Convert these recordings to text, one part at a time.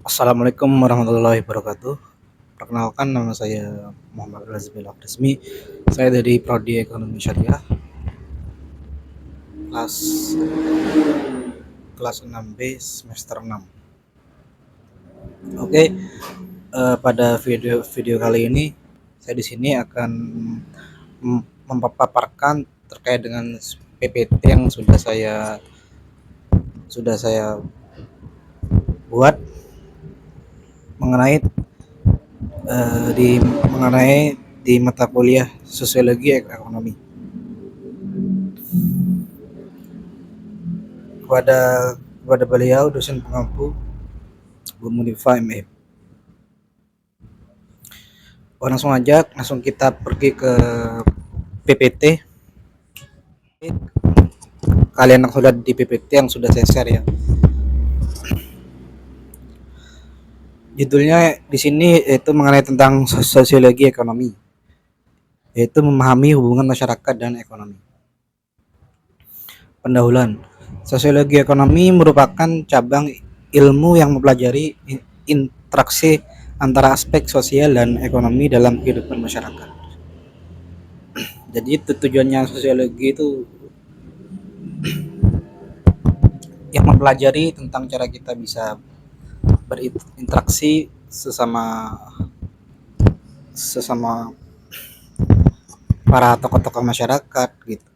Assalamualaikum warahmatullahi wabarakatuh. Perkenalkan, nama saya Muhammad Razbil Resmi. Saya dari Prodi Ekonomi Syariah, kelas kelas 6B semester 6. Oke, pada video kali ini saya di sini akan memaparkan terkait dengan PPT yang sudah saya buat mengenai di mata kuliah sosiologi ekonomi. kepada kepada beliau dosen pengampu Bu Munifa ME. Langsung kita pergi ke PPT. Kalian yang sudah di PPT yang sudah saya share ya. Judulnya di sini itu mengenai tentang sosiologi ekonomi, yaitu memahami hubungan masyarakat dan ekonomi. Pendahuluan. Sosiologi ekonomi merupakan cabang ilmu yang mempelajari interaksi antara aspek sosial dan ekonomi dalam kehidupan masyarakat. Jadi tujuannya sosiologi itu yang mempelajari tentang cara kita bisa berinteraksi sesama para tokoh-tokoh masyarakat gitu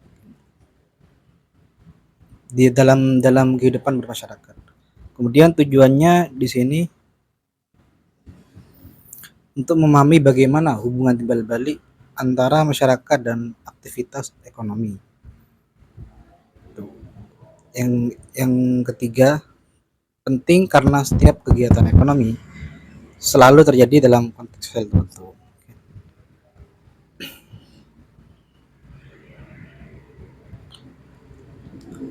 di dalam kehidupan bermasyarakat. Kemudian tujuannya di sini untuk memahami bagaimana hubungan timbal balik antara masyarakat dan aktivitas ekonomi. Yang ketiga, penting karena setiap kegiatan ekonomi selalu terjadi dalam konteks sosial tertentu.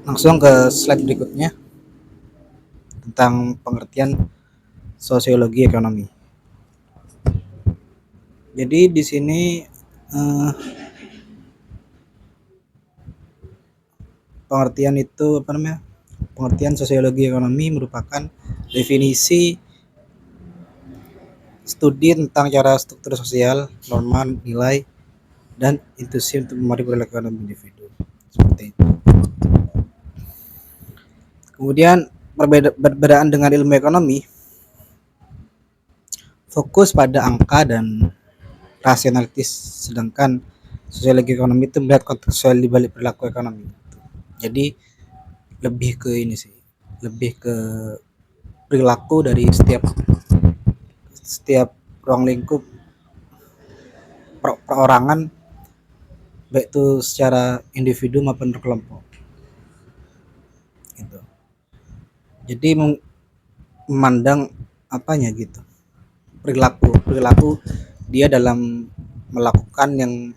Langsung ke slide berikutnya tentang pengertian sosiologi ekonomi. Jadi di sini pengertian sosiologi ekonomi merupakan definisi studi tentang cara struktur sosial, norma, nilai, dan intuisi untuk mempengaruhi perilaku ekonomi individu. Seperti itu. Kemudian perbedaan dengan ilmu ekonomi fokus pada angka dan rasionalitis, sedangkan sosiologi ekonomi itu melihat konteks sosial di balik perilaku ekonomi. Jadi lebih ke perilaku dari setiap ruang lingkup perorangan, baik itu secara individu maupun berkelompok gitu. Jadi memandang perilaku dia dalam melakukan yang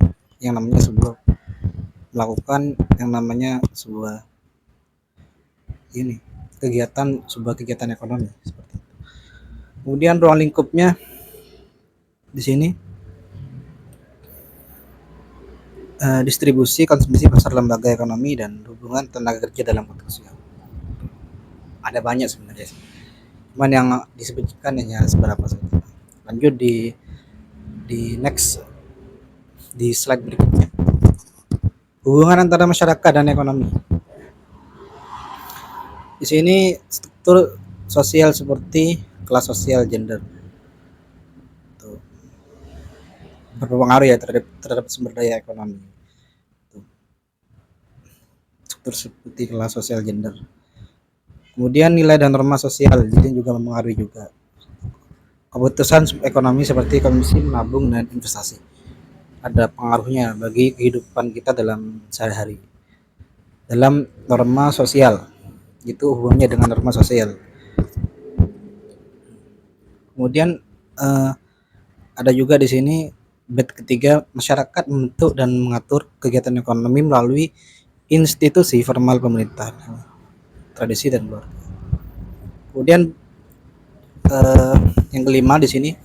namanya sebuah kegiatan ekonomi seperti itu. Kemudian ruang lingkupnya di sini distribusi, konsumsi, pasar, lembaga ekonomi, dan hubungan tenaga kerja dalam konteks sosial. Ada banyak sebenarnya, cuman yang disebutkan hanya seberapa saja. Lanjut di slide berikutnya. Hubungan antara masyarakat dan ekonomi. Di sini struktur sosial seperti kelas sosial, gender berpengaruh ya terhadap sumber daya ekonomi. Struktur seperti kelas sosial, gender. Kemudian nilai dan norma sosial jadi juga mempengaruhi juga. Keputusan ekonomi seperti konsumsi, menabung, dan investasi ada pengaruhnya bagi kehidupan kita dalam sehari-hari. Dalam norma sosial, itu hubungannya dengan norma sosial. Kemudian ada juga di sini bed ketiga, masyarakat membentuk dan mengatur kegiatan ekonomi melalui institusi formal pemerintah, tradisi, dan keluarga. Kemudian yang kelima di sini,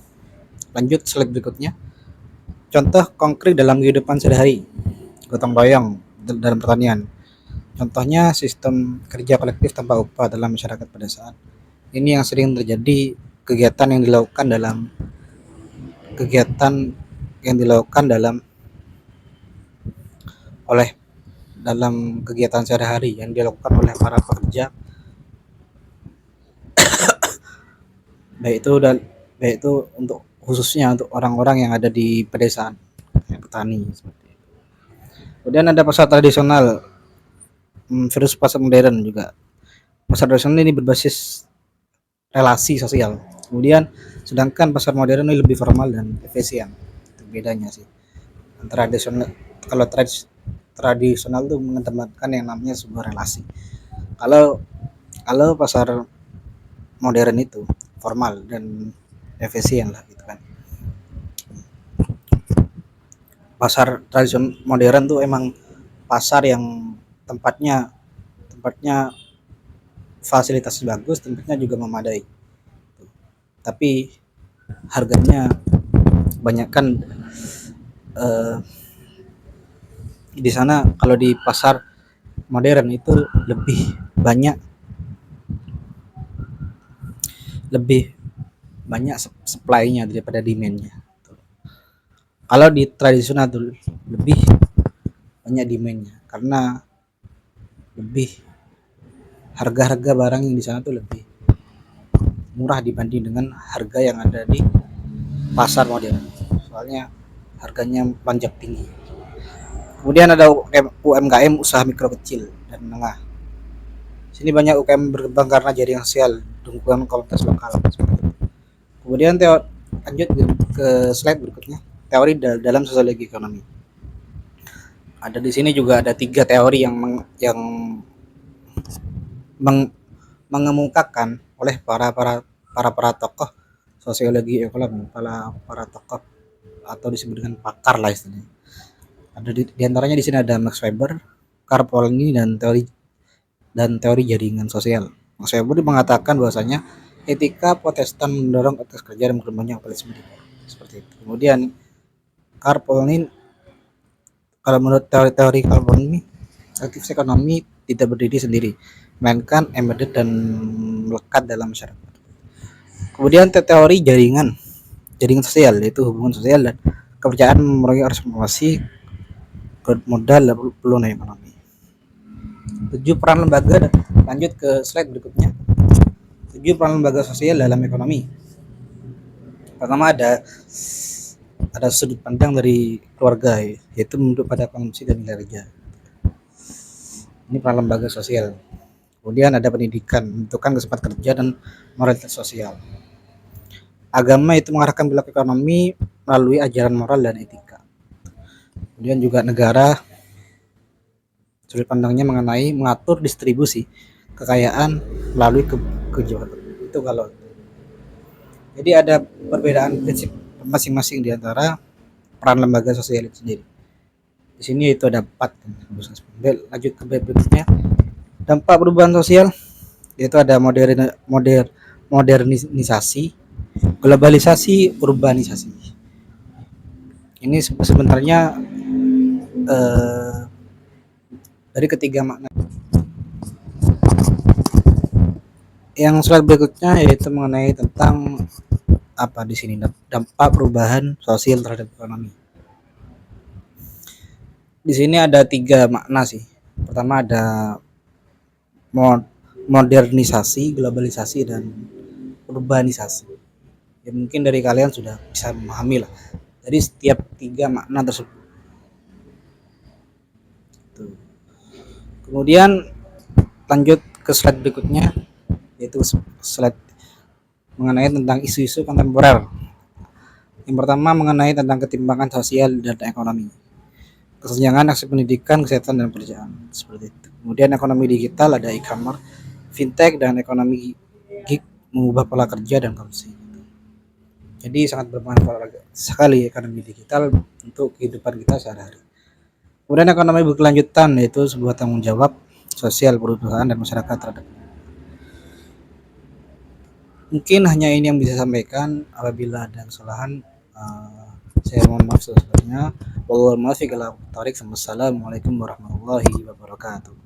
lanjut slide berikutnya. Contoh konkret dalam kehidupan sehari-hari, gotong royong dalam pertanian. Contohnya sistem kerja kolektif tanpa upah dalam masyarakat pada saat ini yang sering terjadi kegiatan yang dilakukan dalam kegiatan yang dilakukan dalam oleh dalam kegiatan sehari-hari yang dilakukan oleh para pekerja, baik itu dan baik itu untuk khususnya untuk orang-orang yang ada di pedesaan, yang petani seperti itu. Kemudian ada pasar tradisional versus pasar modern juga. Pasar tradisional ini berbasis relasi sosial. Kemudian sedangkan pasar modern ini lebih formal dan efisien. Itu bedanya sih. Antara tradisional, kalau tradisional itu mengedepankan yang namanya sebuah relasi. Kalau kalau pasar modern itu formal dan efisien lah gitu kan. Pasar tradisional modern tuh emang pasar yang tempatnya tempatnya fasilitasnya bagus, tempatnya juga memadai. Tapi harganya kebanyakan eh, di sana. Kalau di pasar modern itu banyak lebih banyak supply-nya daripada demand-nya. Kalau di tradisional tuh lebih banyak demand-nya karena lebih harga-harga barang yang di sana tuh lebih murah dibanding dengan harga yang ada di pasar modern. Soalnya harganya panjang tinggi. Kemudian ada UMKM, usaha mikro kecil dan menengah. Sini banyak UMKM berkembang karena jaringan sosial, dukungan komunitas lokal. Kemudian lanjut ke slide berikutnya. Teori dalam sosiologi ekonomi. Ada di sini juga ada 3 teori yang mengemukakan oleh para tokoh sosiologi ekonomi, para tokoh atau disebut dengan pakar lah istilahnya. Ada di antaranya di sini ada Max Weber, Karl Polanyi dan teori jaringan sosial. Max Weber mengatakan bahwasanya etika Protestan mendorong etos kerja dan berkembangnya kapitalisme seperti itu. Kemudian Karl Polanyi, kalau menurut teori Karl Polanyi, aktivitas ekonomi tidak berdiri sendiri, melainkan embedded dan melekat dalam masyarakat. Kemudian teori jaringan sosial, yaitu hubungan sosial dan kepercayaan memenuhi arus informasi modal dan ekonomi. 7 peran lembaga. Lanjut ke slide berikutnya. 7 peran lembaga sosial dalam ekonomi. Pertama ada sudut pandang dari keluarga, yaitu menunduk pada konsumsi dan nilai kerja. Ini peran lembaga sosial. Kemudian ada pendidikan, menentukan kesempatan kerja dan moralitas sosial. Agama itu mengarahkan perilaku ekonomi melalui ajaran moral dan etika. Kemudian juga negara, sudut pandangnya mengenai mengatur distribusi kekayaan melalui kebijakan. Itu kalau. Jadi ada perbedaan prinsip masing-masing di antara peran lembaga sosial itu sendiri. Di sini itu ada 4. Lanjut ke berikutnya. Dampak perubahan sosial, yaitu ada modernisasi, globalisasi, urbanisasi. Ini sebenarnya dari ketiga makna. Yang slide berikutnya yaitu mengenai tentang apa di sini dampak perubahan sosial terhadap ekonomi. Di sini ada 3 makna sih. Pertama ada modernisasi, globalisasi, dan urbanisasi. Ya mungkin dari kalian sudah bisa memahami lah. Jadi setiap 3 makna tersebut. Tuh. Kemudian lanjut ke slide berikutnya, yaitu slide mengenai tentang isu-isu kontemporer. Yang pertama mengenai tentang ketimpangan sosial dan ekonomi, kesenjangan akses pendidikan, kesehatan, dan pekerjaan seperti itu. Kemudian ekonomi digital, ada e-commerce, fintech, dan ekonomi gig mengubah pola kerja dan konsumsi. Jadi sangat bermanfaat sekali ekonomi digital untuk kehidupan kita sehari-hari. Kemudian ekonomi berkelanjutan, yaitu sebuah tanggung jawab sosial perusahaan dan masyarakat terhadap. Mungkin hanya ini yang bisa saya sampaikan. Apabila ada kesalahan, saya mohon maaf sebesar-besarnya. Wassalamualaikum warahmatullahi wabarakatuh.